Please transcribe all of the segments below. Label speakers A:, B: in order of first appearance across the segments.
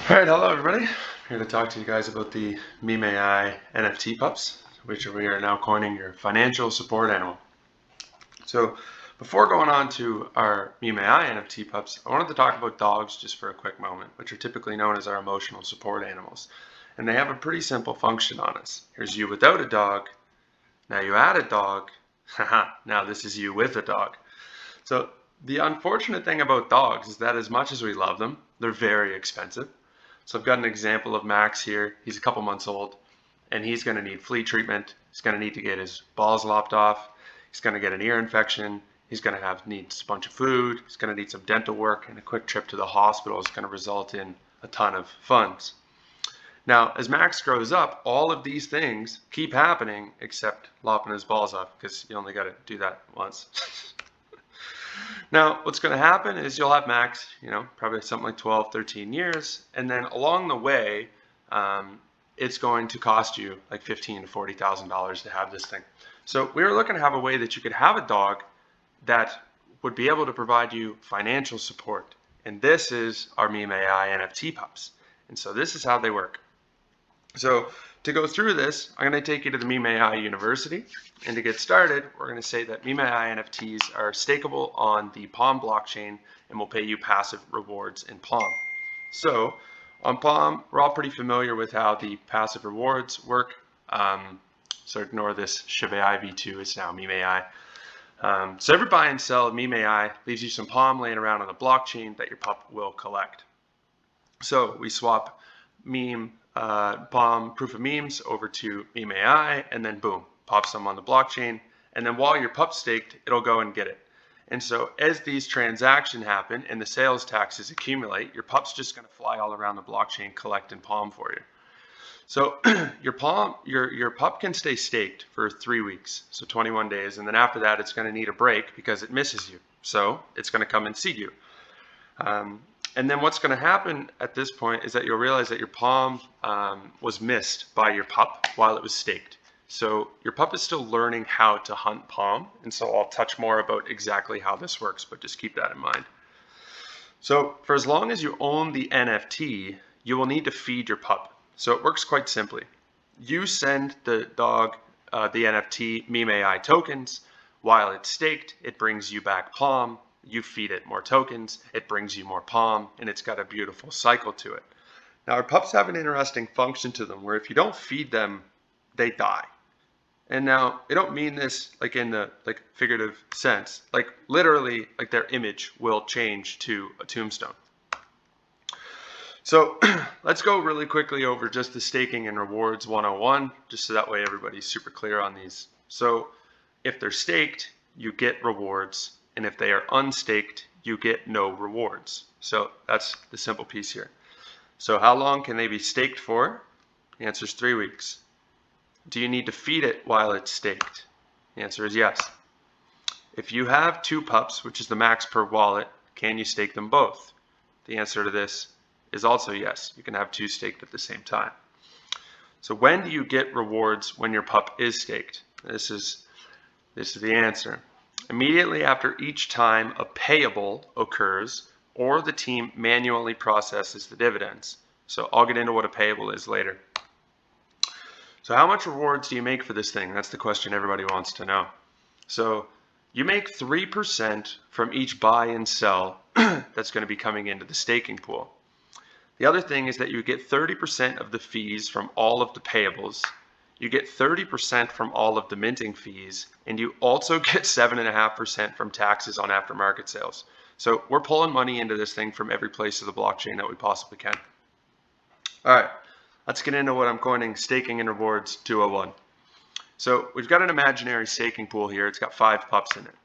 A: Alright, hello everybody. I'm here to talk to you guys about the Memeai NFT pups, which we are now coining your financial support animal. So before going on to our Memeai NFT pups, I wanted to talk about dogs just for a quick moment, which are typically known as our emotional support animals. And they have a pretty simple function on us. Here's you without a dog. Now you add a dog. Haha, now this is you with a dog. So the unfortunate thing about dogs is that as much as we love them, they're very expensive. So I've got an example of Max here. He's a couple months old and he's going to need flea treatment. He's going to need to get his balls lopped off. He's going to get an ear infection. He's going to need a bunch of food. He's going to need some dental work, and a quick trip to the hospital is going to result in a ton of funds. Now, as Max grows up, all of these things keep happening except lopping his balls off, because you only got to do that once. Now, what's going to happen is you'll have Max, probably something like 12, 13 years, and then along the way, it's going to cost you like $15,000 to $40,000 to have this thing. So we were looking to have a way that you could have a dog that would be able to provide you financial support, and this is our Memeai NFT pups. And so this is how they work. So to go through this, I'm going to take you to the Memeai University. And to get started, we're going to say that Memeai NFTs are stakeable on the Palm blockchain and will pay you passive rewards in Palm. So on Palm, we're all pretty familiar with how the passive rewards work. So ignore this Shibai V2, it's now Memeai. So every buy and sell of Memeai leaves you some Palm laying around on the blockchain that your pup will collect. So we swap Palm proof of memes over to Memeai, and then boom, pops them on the blockchain. And then while your pup's staked, it'll go and get it. And so as these transactions happen and the sales taxes accumulate, your pup's just going to fly all around the blockchain collecting Palm for you. So your pup can stay staked for 3 weeks, so 21 days, and then after that it's going to need a break because it misses you. So it's going to come and see you. And then what's going to happen at this point is that you'll realize that your Palm was missed by your pup while it was staked. So your pup is still learning how to hunt Palm, and so I'll touch more about exactly how this works, but just keep that in mind. So for as long as you own the NFT, you will need to feed your pup. So it works quite simply. You send the dog the NFT Memeai tokens. While it's staked, it brings you back Palm. You feed it more tokens, it brings you more Palm, and it's got a beautiful cycle to it. Now our pups have an interesting function to them where if you don't feed them, they die. And now I don't mean this like in the figurative sense, like literally like their image will change to a tombstone. So let's go really quickly over just the staking and rewards 101, just so that way everybody's super clear on these. So if they're staked, you get rewards. And if they are unstaked, you get no rewards. So that's the simple piece here. So how long can they be staked for? The answer is 3 weeks. Do you need to feed it while it's staked? The answer is yes. If you have 2 pups, which is the max per wallet, can you stake them both? The answer to this is also yes. You can have 2 staked at the same time. So when do you get rewards when your pup is staked? This is the answer. Immediately after each time a payable occurs or the team manually processes the dividends. So I'll get into what a payable is later. So how much rewards do you make for this thing? That's the question everybody wants to know. So you make 3% from each buy and sell that's going to be coming into the staking pool. The other thing is that you get 30% of the fees from all of the payables. You get 30% from all of the minting fees, and you also get 7.5% from taxes on aftermarket sales. So we're pulling money into this thing from every place of the blockchain that we possibly can. All right, let's get into what I'm coining staking and rewards 201. So we've got an imaginary staking pool here. It's got 5 pups in it.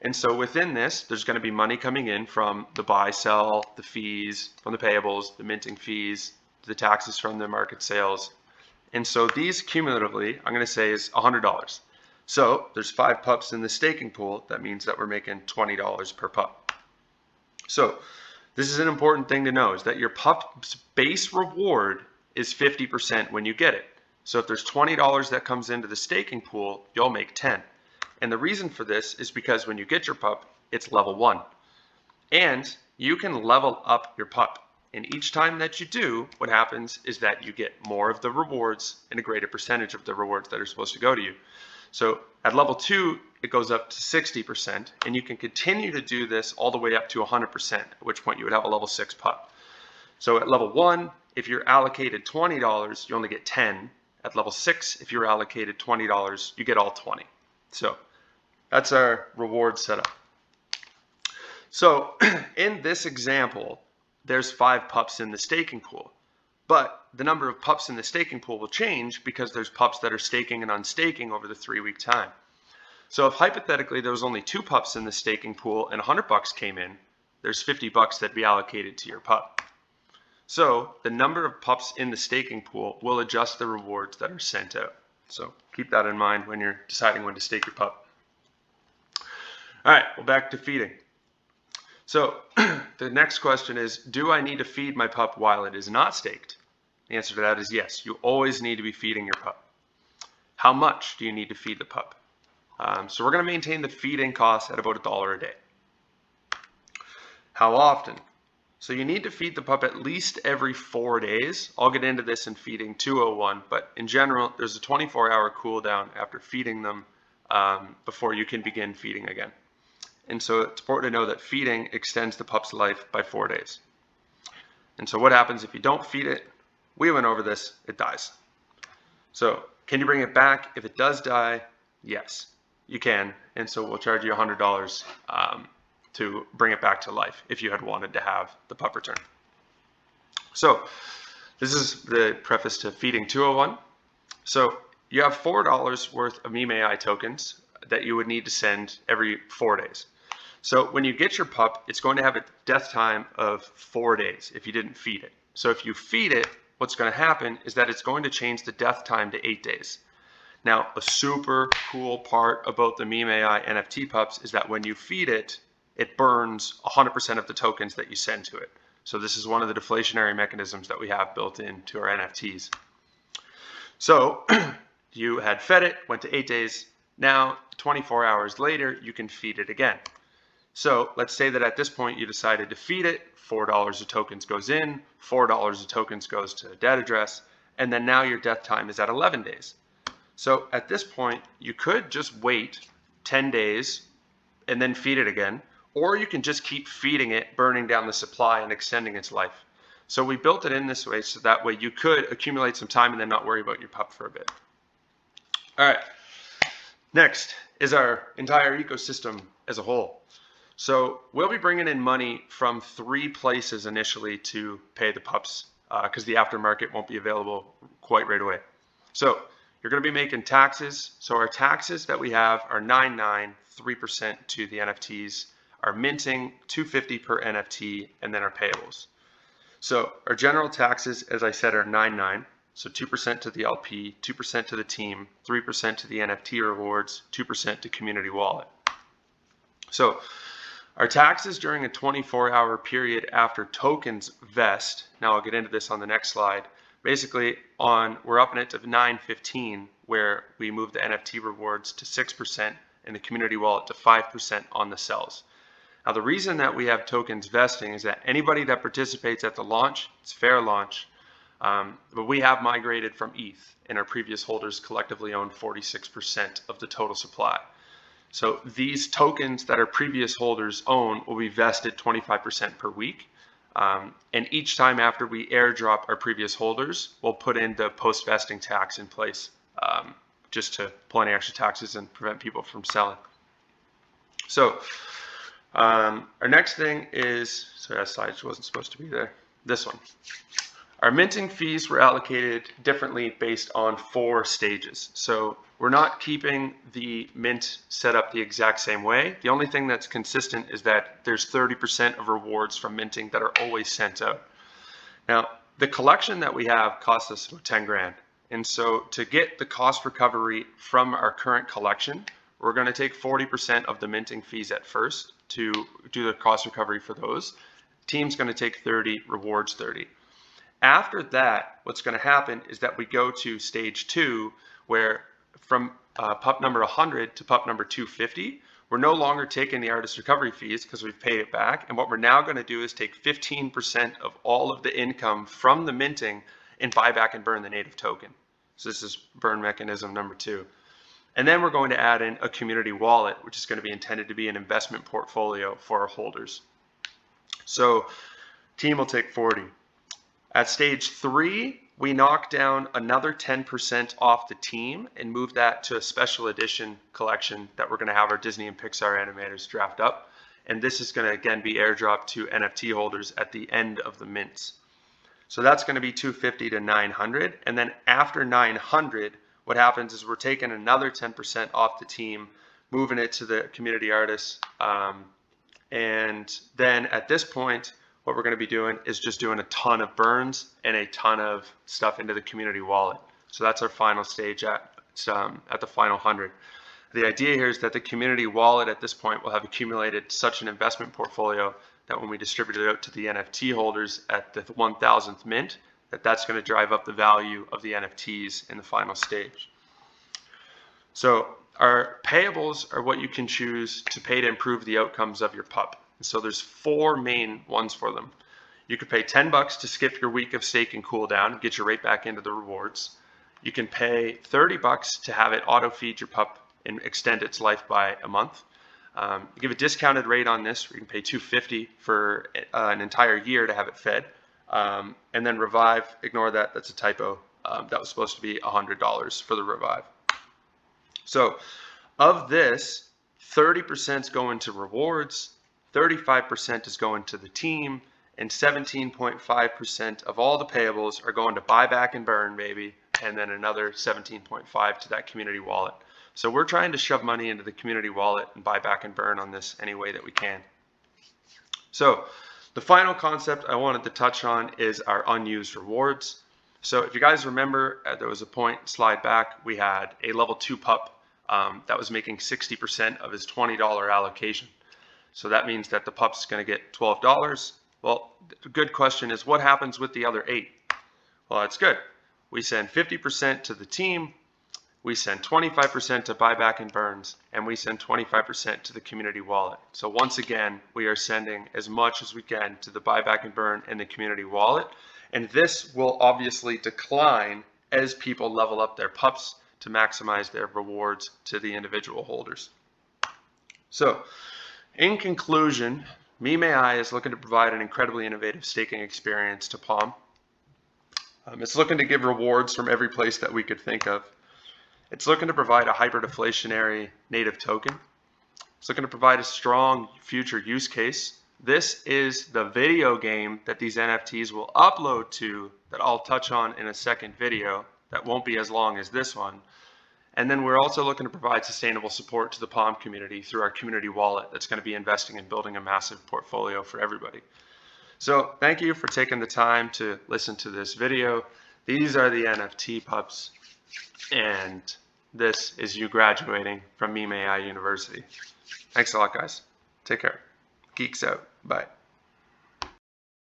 A: And so within this, there's going to be money coming in from the buy, sell, the fees, from the payables, the minting fees, the taxes from the market sales. And so these cumulatively, I'm going to say is $100. So there's 5 pups in the staking pool. That means that we're making $20 per pup. So this is an important thing to know, is that your pup's base reward is 50% when you get it. So if there's $20 that comes into the staking pool, you'll make 10. And the reason for this is because when you get your pup, it's level 1. And you can level up your pup. And each time that you do, what happens is that you get more of the rewards and a greater percentage of the rewards that are supposed to go to you. So at level 2, it goes up to 60%, and you can continue to do this all the way up to 100%, at which point you would have a level 6 pup. So at level 1, if you're allocated $20, you only get 10. At level 6, if you're allocated $20, you get all 20. So that's our reward setup. So in this example, there's 5 pups in the staking pool, but the number of pups in the staking pool will change because there's pups that are staking and unstaking over the 3-week time. So if hypothetically there was only 2 pups in the staking pool and $100 came in, there's $50 that'd be allocated to your pup. So the number of pups in the staking pool will adjust the rewards that are sent out. So keep that in mind when you're deciding when to stake your pup. All right, well, back to feeding. So the next question is, do I need to feed my pup while it is not staked? The answer to that is yes. You always need to be feeding your pup. How much do you need to feed the pup? So we're going to maintain the feeding cost at about $1 a day. How often? So you need to feed the pup at least every 4 days. I'll get into this in feeding 201, but in general, there's a 24-hour cooldown after feeding them before you can begin feeding again. And so it's important to know that feeding extends the pup's life by 4 days. And so what happens if you don't feed it? We went over this, it dies. So can you bring it back? If it does die, yes, you can. And so we'll charge you $100 to bring it back to life if you had wanted to have the pup return. So this is the preface to feeding 201. So you have $4 worth of Memeai tokens that you would need to send every 4 days. So when you get your pup, it's going to have a death time of 4 days if you didn't feed it. So if you feed it, what's going to happen is that it's going to change the death time to 8 days. Now, a super cool part about the Memeai NFT pups is that when you feed it, it burns 100% of the tokens that you send to it. So this is one of the deflationary mechanisms that we have built into our NFTs. So you had fed it, went to 8 days. Now, 24 hours later, you can feed it again. So let's say that at this point you decided to feed it, $4 of tokens goes in, $4 of tokens goes to a dead address, and then now your death time is at 11 days. So at this point, you could just wait 10 days and then feed it again, or you can just keep feeding it, burning down the supply and extending its life. So we built it in this way so that way you could accumulate some time and then not worry about your pup for a bit. All right, next is our entire ecosystem as a whole. So we'll be bringing in money from 3 places initially to pay the pups because the aftermarket won't be available quite right away. So you're going to be making taxes. So our taxes that we have are 9.9, 3% to the NFTs, our minting, $250 per NFT, and then our payables. So our general taxes, as I said, are 9.9. So 2% to the LP, 2% to the team, 3% to the NFT rewards, 2% to community wallet. So our taxes during a 24-hour period after tokens vest, now I'll get into this on the next slide, basically we're upping it to 9.15 where we move the NFT rewards to 6% and the community wallet to 5% on the cells. Now the reason that we have tokens vesting is that anybody that participates at the launch, it's fair launch, but we have migrated from ETH and our previous holders collectively owned 46% of the total supply. So these tokens that our previous holders own will be vested 25% per week. And each time after we airdrop our previous holders, we'll put in the post-vesting tax in place just to pull any extra taxes and prevent people from selling. So our next thing is, sorry, that slide wasn't supposed to be there, this one. Our minting fees were allocated differently based on 4 stages. So we're not keeping the mint set up the exact same way. The only thing that's consistent is that there's 30% of rewards from minting that are always sent out. Now, the collection that we have costs us about 10 grand. And so to get the cost recovery from our current collection, we're going to take 40% of the minting fees at first to do the cost recovery for those. Team's going to take 30, rewards 30. After that, what's going to happen is that we go to stage 2, where from pup number 100 to pup number 250, we're no longer taking the artist recovery fees because we've paid it back. And what we're now going to do is take 15% of all of the income from the minting and buy back and burn the native token. So this is burn mechanism number 2. And then we're going to add in a community wallet, which is going to be intended to be an investment portfolio for our holders. So team will take 40. At stage 3, we knock down another 10% off the team and move that to a special edition collection that we're going to have our Disney and Pixar animators draft up. And this is going to again be airdropped to NFT holders at the end of the mints. So that's going to be 250 to 900. And then after 900, what happens is we're taking another 10% off the team, moving it to the community artists. And then at this point, what we're going to be doing is just doing a ton of burns and a ton of stuff into the community wallet. So that's our final stage at the final 100. The idea here is that the community wallet at this point will have accumulated such an investment portfolio that when we distribute it out to the NFT holders at the 1000th mint, that's going to drive up the value of the NFTs in the final stage. So our payables are what you can choose to pay to improve the outcomes of your pup. So there's 4 main ones for them. You could pay $10 to skip your week of stake and cool down, get you right back into the rewards. You can pay $30 to have it auto feed your pup and extend its life by a month. You give a discounted rate on this, where you can pay $250 for an entire year to have it fed. And then Revive, ignore that, that's a typo. That was supposed to be $100 for the Revive. So of this, 30% is going to rewards, 35% is going to the team, and 17.5% of all the payables are going to buy back and burn, baby, and then another 17.5 to that community wallet. So we're trying to shove money into the community wallet and buy back and burn on this any way that we can. So the final concept I wanted to touch on is our unused rewards. So if you guys remember, there was a point, slide back, we had a level 2 pup that was making 60% of his $20 allocation. So that means that the pup's going to get $12. Well, the good question is, what happens with the other 8? Well, that's good. We send 50% to the team, we send 25% to buyback and burns, and we send 25% to the community wallet. So once again, we are sending as much as we can to the buyback and burn and the community wallet. And this will obviously decline as people level up their pups to maximize their rewards to the individual holders. So in conclusion, Memeai is looking to provide an incredibly innovative staking experience to Palm. It's looking to give rewards from every place that we could think of. It's looking to provide a hyperdeflationary native token. It's looking to provide a strong future use case. This is the video game that these NFTs will upload to, that I'll touch on in a second video that won't be as long as this one. And then we're also looking to provide sustainable support to the Palm community through our community wallet that's going to be investing in building a massive portfolio for everybody. So thank you for taking the time to listen to this video. These are the NFT pups, and this is you graduating from Memeai University. Thanks a lot, guys. Take care. Geeks out. Bye.